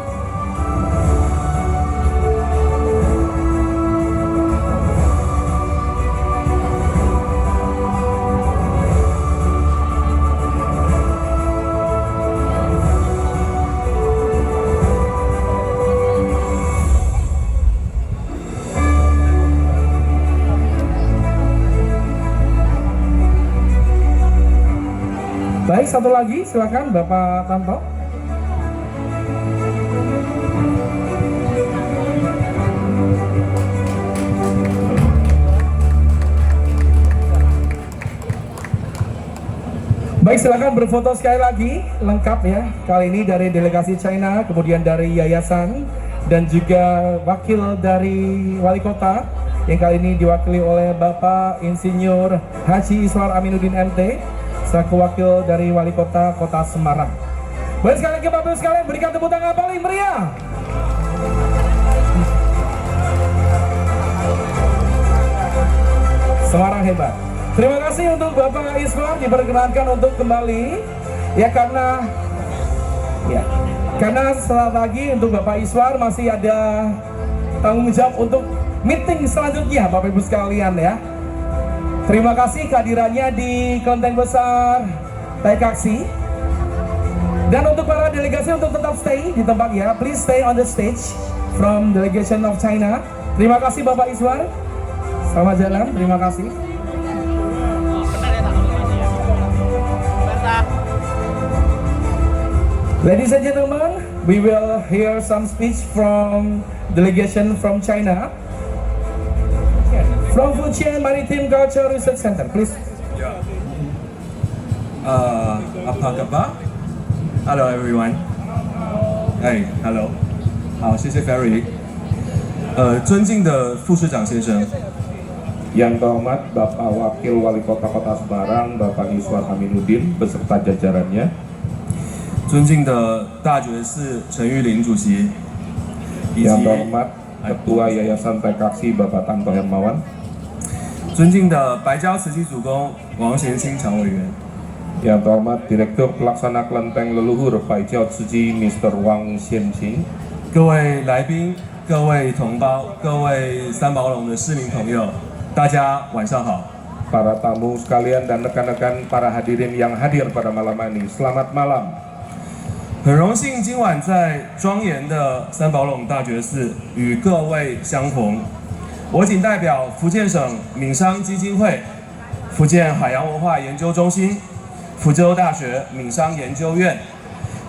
satu lagi silakan Bapak Tanto. Baik, silakan berfoto sekali lagi, lengkap ya. Kali ini dari delegasi China, kemudian dari yayasan, dan juga wakil dari wali kota, yang kali ini diwakili oleh Bapak Insinyur Haji Iswar Aminuddin MT, selaku wakil dari wali kota Kota Semarang. Baik, sekali lagi Bapak Ibu sekalian, berikan tepuk tangan paling meriah. Semarang hebat. Terima kasih untuk Bapak Iswar, diperkenankan untuk kembali ya, karena setelah lagi untuk Bapak Iswar masih ada tanggung jawab untuk meeting selanjutnya Bapak Ibu sekalian ya. Terima kasih kehadirannya di Kelenteng Besar Taikaksi. Dan untuk para delegasi untuk tetap stay di tempat ya, please stay on the stage from delegation of China. Terima kasih Bapak Iswar. Selamat jalan, terima kasih. Ladies and gentlemen, we will hear some speech from delegation from China, from Fujian Maritime Culture Research Center, please. Apa kabar? Hello everyone. Hey, hello. 好，谢谢 Ferry。尊敬的副市长先生。 Yang terhormat Bapak Wakil Wali Kota Kota Semarang, Bapak Iswar Aminuddin beserta jajarannya. 尊敬的大觉寺陈玉林主席，以及 Yang terhormat Ketua Yayasan Taikaksi Bapak Tanto Hermawan. 尊敬的白礁慈济主公王贤清常委员， Yang terhormat Direktur Pelaksana Kelenteng Leluhur Baijiao Tzu Mr. Wang Xianqing. 各位来宾、各位同胞、各位三宝龙的市民朋友，大家晚上好。 Para tamu sekalian dan rekan-rekan para hadirin yang hadir pada malam ini, selamat malam. 很荣幸今晚在庄严的三宝垄大觉寺与各位相逢。我谨代表福建省闽商基金会、福建海洋文化研究中心、福州大学闽商研究院，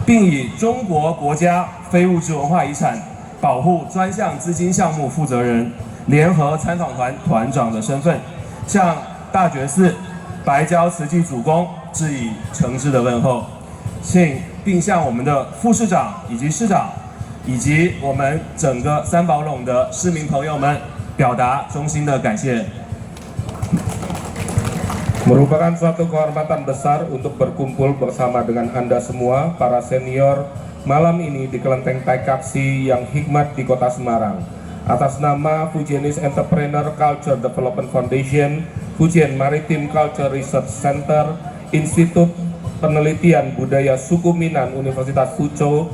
并以中国国家非物质文化遗产保护专项资金项目负责人、联合参访团团长的身份，向大觉寺白礁慈济主公致以诚挚的问候，并向我们的副市长以及市长，以及我们整个三宝垄的市民朋友们表达衷心的感谢。 Merupakan suatu kehormatan besar untuk berkumpul bersama dengan Anda semua, para senior, malam ini di Kelenteng Taikaksi yang hikmat di Kota Semarang. Atas nama Fujianese Entrepreneur Culture Development Foundation, Fujian Maritime Culture Research Center, Institut Penelitian Budaya Suku Minang Universitas Fuzhou,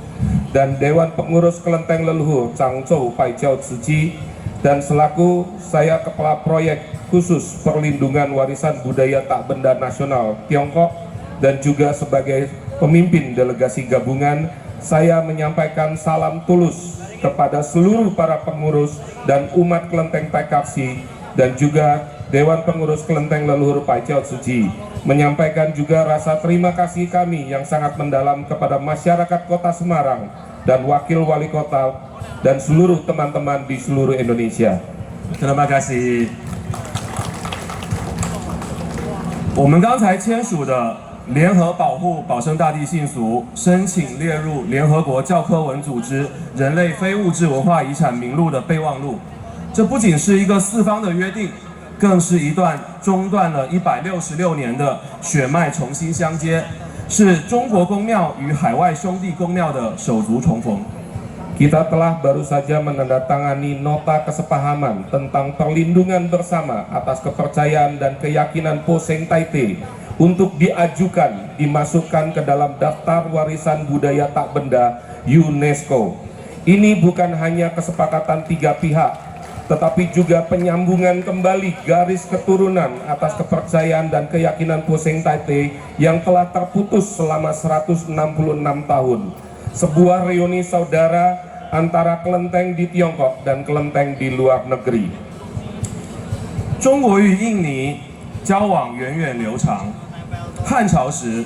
dan Dewan Pengurus Kelenteng Leluhur Changzhou Baijiao Tzu, dan selaku saya Kepala Proyek Khusus Perlindungan Warisan Budaya Tak Benda Nasional Tiongkok, dan juga sebagai pemimpin delegasi gabungan, saya menyampaikan salam tulus kepada seluruh para pengurus dan umat Kelenteng Taikaksi, dan juga Dewan Pengurus Kelenteng Leluhur Baijiao Tzu, menyampaikan juga rasa terima kasih kami yang sangat mendalam kepada masyarakat Kota Semarang dan Wakil Wali Kota dan seluruh teman-teman di seluruh Indonesia. Terima kasih。我们刚才签署的联合保护保生大地信俗申请列入联合国教科文组织人类非物质文化遗产名录的备忘录，这不仅是一个四方的约定，更是一段中断了166年的血脉重新相接，是中国公庙与海外兄弟公庙的手足重逢。 Kita telah baru saja menandatangani nota kesepahaman tentang perlindungan bersama atas kepercayaan dan keyakinan Poseng Taite untuk diajukan, dimasukkan ke dalam daftar warisan budaya tak benda UNESCO. Ini bukan hanya kesepakatan tiga pihak, tetapi juga penyambungan kembali garis keturunan atas kepercayaan dan keyakinan Poseng Taite yang telah terputus selama 166 tahun. Sebuah reuni saudara antara kelenteng di Tiongkok dan kelenteng di luar negeri. 中国与印尼交往源远流长，汉朝时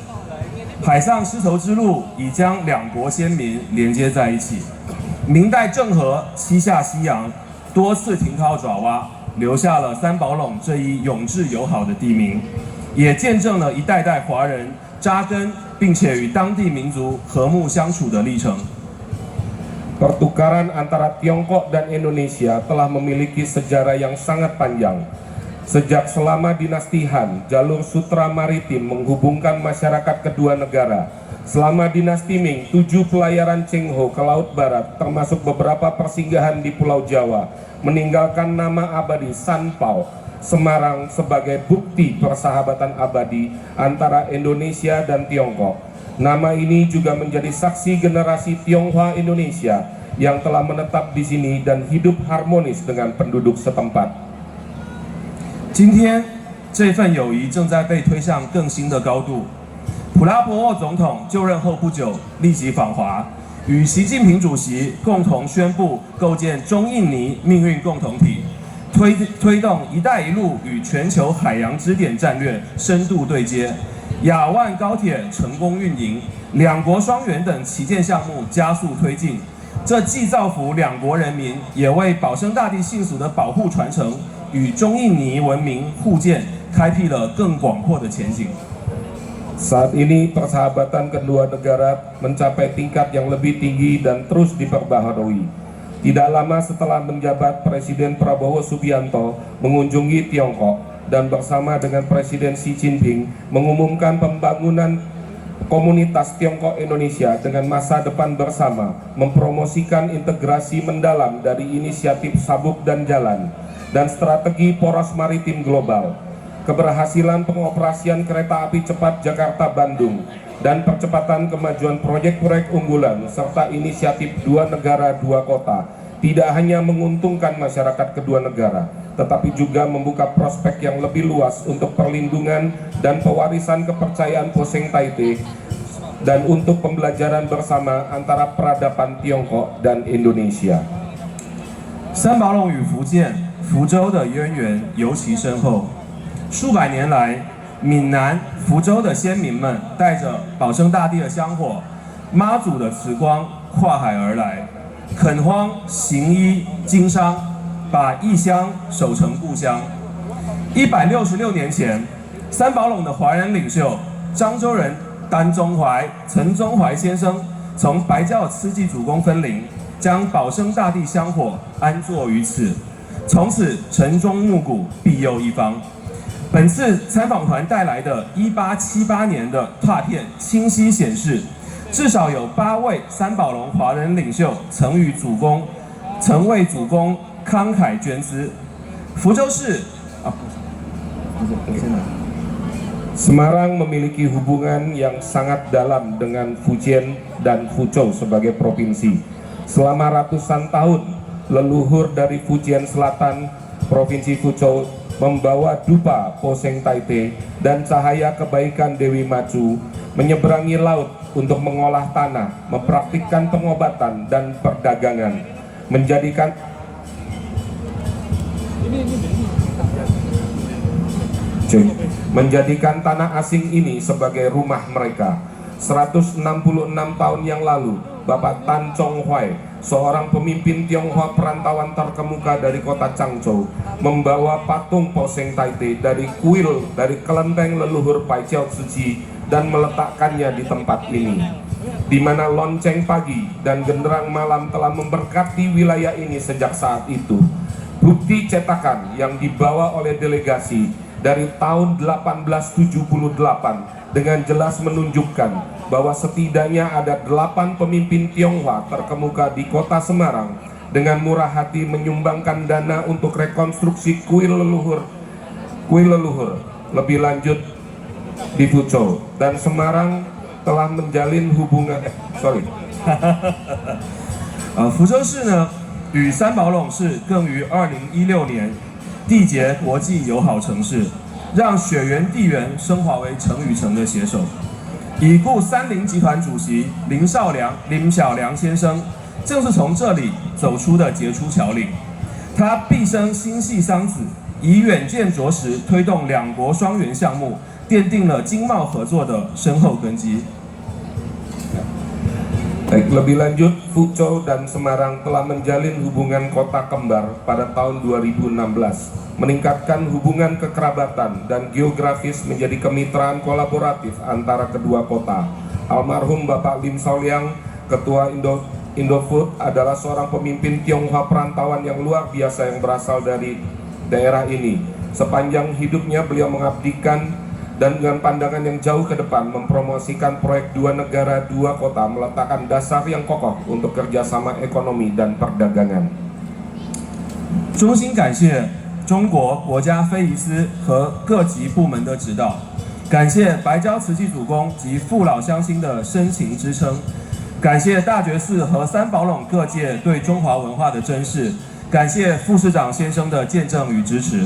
海上丝绸之路已将两国先民连接在一起。明代郑和七下西洋，多次停靠爪哇，留下了三宝垄这一永志友好的地名，也见证了一代代华人扎根并且与当地民族和睦相处的历程。Pertukaran antara Tiongkok dan Indonesia telah memiliki sejarah yang sangat panjang. Sejak selama dinasti Han, jalur sutra maritim menghubungkan masyarakat kedua negara. Selama dinasti Ming, 7 pelayaran Cheng Ho ke Laut Barat, termasuk beberapa persinggahan di Pulau Jawa, meninggalkan nama abadi San Pao, Semarang sebagai bukti persahabatan abadi antara Indonesia dan Tiongkok. Nama ini juga menjadi saksi generasi Tionghoa Indonesia yang telah menetap di sini dan hidup harmonis dengan penduduk setempat. 今天，这份友谊正在被推向更新的高度。普拉博沃总统就任后不久，立即访华，与习近平主席共同宣布构建中印尼命运共同体，推动“一带一路”与全球海洋支点战略深度对接，亚万高铁成功运营，两国双园等旗舰项目加速推进。这既造福两国人民，也为保生大帝信俗的保护传承与中印尼文明互鉴开辟了更广阔的前景。Saat ini persahabatan kedua negara mencapai tingkat yang lebih tinggi dan terus diperbaharui. Tidak lama setelah menjabat, Presiden Prabowo Subianto mengunjungi Tiongkok dan bersama dengan Presiden Xi Jinping mengumumkan pembangunan komunitas Tiongkok Indonesia dengan masa depan bersama, mempromosikan integrasi mendalam dari inisiatif Sabuk dan Jalan dan strategi poros maritim global, keberhasilan pengoperasian kereta api cepat Jakarta-Bandung, dan percepatan kemajuan proyek-proyek unggulan serta inisiatif dua negara dua kota tidak hanya menguntungkan masyarakat kedua negara, tetapi juga membuka prospek yang lebih luas untuk perlindungan dan pewarisan kepercayaan Poseng Taite dan untuk pembelajaran bersama antara peradaban Tiongkok dan Indonesia. 三宝垄与福建、福州的渊源尤其深厚，数百年来，闽南、福州的先民们带着保生大帝的香火、妈祖的慈光跨海而来，垦荒、行医、经商，把异乡守成故乡。166年前，三宝垄的华人领袖漳州人陈宗怀先生从白教慈济祖公分灵，将保生大帝香火安坐于此，从此晨钟暮鼓，庇佑一方。本次参访团带来的1878年的拓片清晰显示，至少有8位三宝垄华人领袖曾为祖公慷慨捐资。福州市Semarang memiliki hubungan yang sangat dalam dengan Fujian dan Fuzhou sebagai provinsi. Selama ratusan tahun, leluhur dari Fujian Selatan, Provinsi Fuzhou, membawa dupa Poseng Taite dan cahaya kebaikan Dewi Macu menyeberangi laut untuk mengolah tanah, mempraktikkan pengobatan dan perdagangan, menjadikan tanah asing ini sebagai rumah mereka. 166 tahun yang lalu, Bapak Tan Chong Hwai, seorang pemimpin Tionghoa perantauan terkemuka dari kota Changzhou, membawa patung Poseng Taite dari kelenteng leluhur Pai Chiao Tzu dan meletakkannya di tempat ini, di mana lonceng pagi dan genderang malam telah memberkati wilayah ini sejak saat itu. Bukti cetakan yang dibawa oleh delegasi dari tahun 1878 dengan jelas menunjukkan bahwa setidaknya ada 8 pemimpin Tionghoa terkemuka di kota Semarang dengan murah hati menyumbangkan dana untuk rekonstruksi kuil leluhur lebih lanjut di Fuzhou, dan Semarang telah menjalin hubungan 福州市呢与三宝垄市更于2016年缔结国际友好城市，让血缘地缘升华为城与城的携手。已故三菱集团主席林小良先生正是从这里走出的杰出侨领。他毕生心系桑梓，以远见着实推动两国双园项目，奠定了经贸合作的深厚根基。Baik, lebih lanjut, Fuzhou dan Semarang telah menjalin hubungan kota kembar pada tahun 2016, meningkatkan hubungan kekerabatan dan geografis menjadi kemitraan kolaboratif antara kedua kota. Almarhum Bapak Lim Soliang, Ketua Indofood, adalah seorang pemimpin Tionghoa perantauan yang luar biasa yang berasal dari daerah ini. Sepanjang hidupnya beliau mengabdikan dan dengan pandangan yang jauh ke depan mempromosikan proyek dua negara dua kota, meletakkan dasar yang kokoh untuk kerjasama ekonomi dan perdagangan. 衷心感谢中国国家非遗司和各级部门的指导，感谢白礁慈济主公及父老乡亲的深情支撑，感谢大觉寺和三宝垄各界对中华文化的珍视，感谢副市长先生的见证与支持。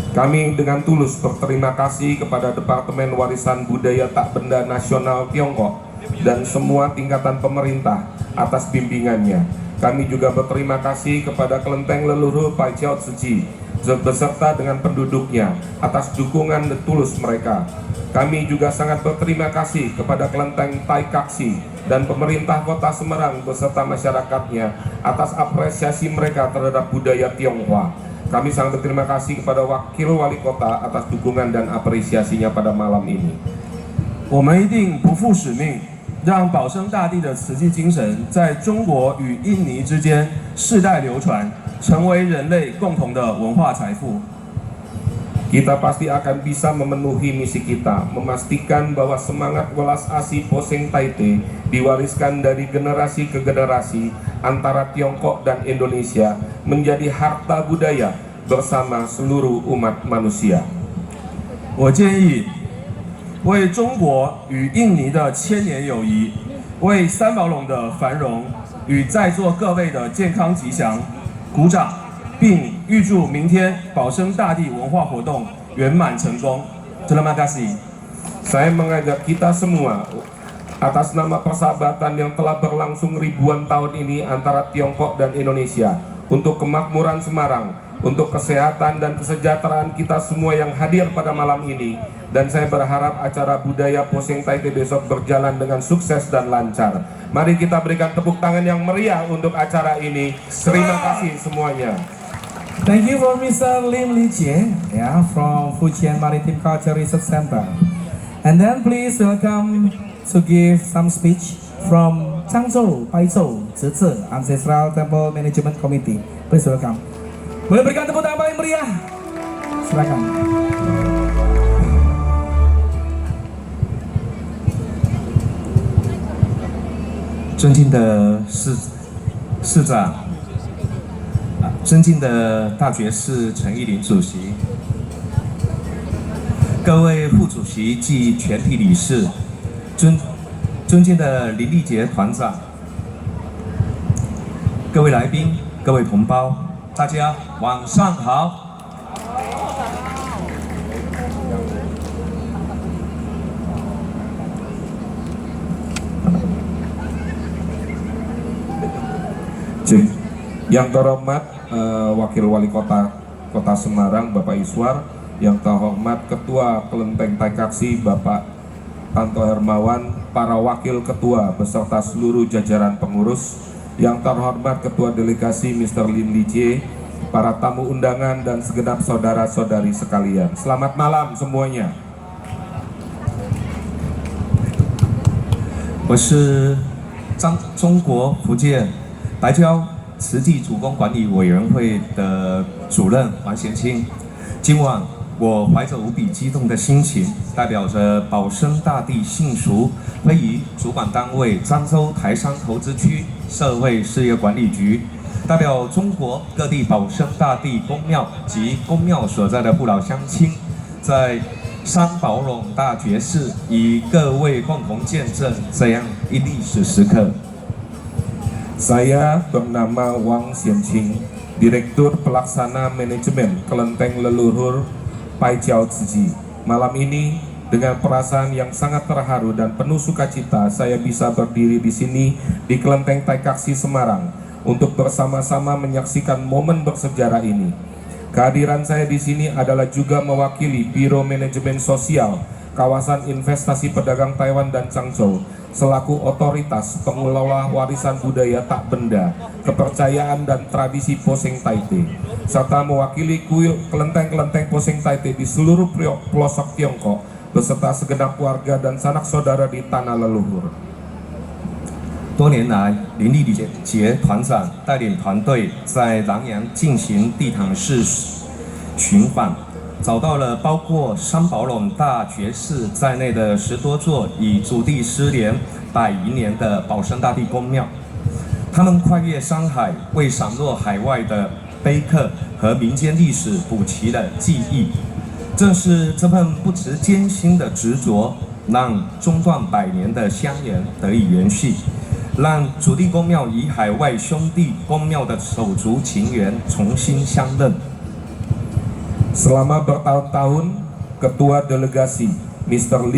Kami dengan tulus berterima kasih kepada Departemen Warisan Budaya Tak Benda Nasional Tiongkok dan semua tingkatan pemerintah atas bimbingannya. Kami juga berterima kasih kepada Kelenteng Leluhur Baijiao Tzu beserta dengan penduduknya atas dukungan tulus mereka. Kami juga sangat berterima kasih kepada Kelenteng Tai Kaksi dan pemerintah Kota Semarang beserta masyarakatnya atas apresiasi mereka terhadap budaya Tionghoa. Kami sangat berterima kasih kepada Wakil Wali Kota atas dukungan dan apresiasinya pada malam ini. 我们一定不负使命，让保生大帝的慈济精神在中国与印尼之间世代流传，成为人类共同的文化财富。 Kita pasti akan bisa memenuhi misi kita, memastikan bahwa semangat welas asih Poseng Taite diwariskan dari generasi ke generasi antara Tiongkok dan Indonesia menjadi harta budaya bersama seluruh umat manusia. 我建议为中国与印尼的千年友谊，为三宝垄的繁荣与在座各位的健康吉祥鼓掌，并预祝明天保生大帝文化活动圆满成功。Terima kasih. Saya mengajak kita semua atas nama persahabatan yang telah berlangsung ribuan tahun ini antara Tiongkok dan Indonesia untuk kemakmuran Semarang, untuk kesehatan dan kesejahteraan kita semua yang hadir pada malam ini. Dan saya berharap acara budaya Poseng Taite besok berjalan dengan sukses dan lancar. Mari kita berikan tepuk tangan yang meriah untuk acara ini. Terima kasih semuanya. Thank you for Mr. Lim Lijie, yeah, from Fujian Maritime Culture Research Center. And then please welcome to give some speech from Changzhou Baizhou Zhizi Ancestral Temple Management Committee. Please welcome. Boleh berikan tepuk tangan paling meriah? Silakan. 尊敬的市长，尊敬的大觉寺陈义林主席，各位副主席及全体理事，尊敬的林立杰团长，各位来宾，各位同胞，大家晚上好。 Yang terhormat Wakil Wali Kota Semarang Bapak Iswar, yang terhormat Ketua Kelenteng Tai Kaksi Bapak Tanto Hermawan, para wakil ketua beserta seluruh jajaran pengurus, yang terhormat Ketua Delegasi Mr. Lim Lijie, para tamu undangan dan segenap saudara-saudari sekalian. Selamat malam semuanya. 我是中国福建白礁慈济主公管理委员会的主任王贤清。今晚我怀着无比激动的心情，代表着保生大帝信俗非遗主管单位漳州台山投资区社会事业管理局，代表中国各地保生大帝公庙及公庙所在的父老乡亲，在三宝垄大觉寺与各位共同见证这样一历史时刻。 Saya bernama Wang Xianqing, Direktur Pelaksana Manajemen Kelenteng Leluhur Baijiao Tzu. Malam ini dengan perasaan yang sangat terharu dan penuh sukacita, saya bisa berdiri di sini di Kelenteng Tai Kaksi Semarang untuk bersama-sama menyaksikan momen bersejarah ini. Kehadiran saya di sini adalah juga mewakili Biro Manajemen Sosial Kawasan Investasi Pedagang Taiwan dan Changzhou selaku otoritas pengelola warisan budaya tak benda, kepercayaan dan tradisi Poseng Taite, serta mewakili kelenteng-kelenteng Poseng Taite di seluruh pelosok Tiongkok beserta segenap warga dan sanak saudara di tanah leluhur. 多年来，林立杰团长带领团队在南洋进行地毯式寻访，找到了包括三宝垄大觉寺在内的10多座已祖地失联100余年的保生大帝公庙。他们跨越山海，为散落海外的碑刻和民间历史补齐了记忆。正是这份不辞艰辛的执着，让中断100年的香缘得以延续，让祖地公庙与海外兄弟公庙的手足情缘重新相认。 Selama bertahun-tahun, Ketua Delegasi Mr. Lee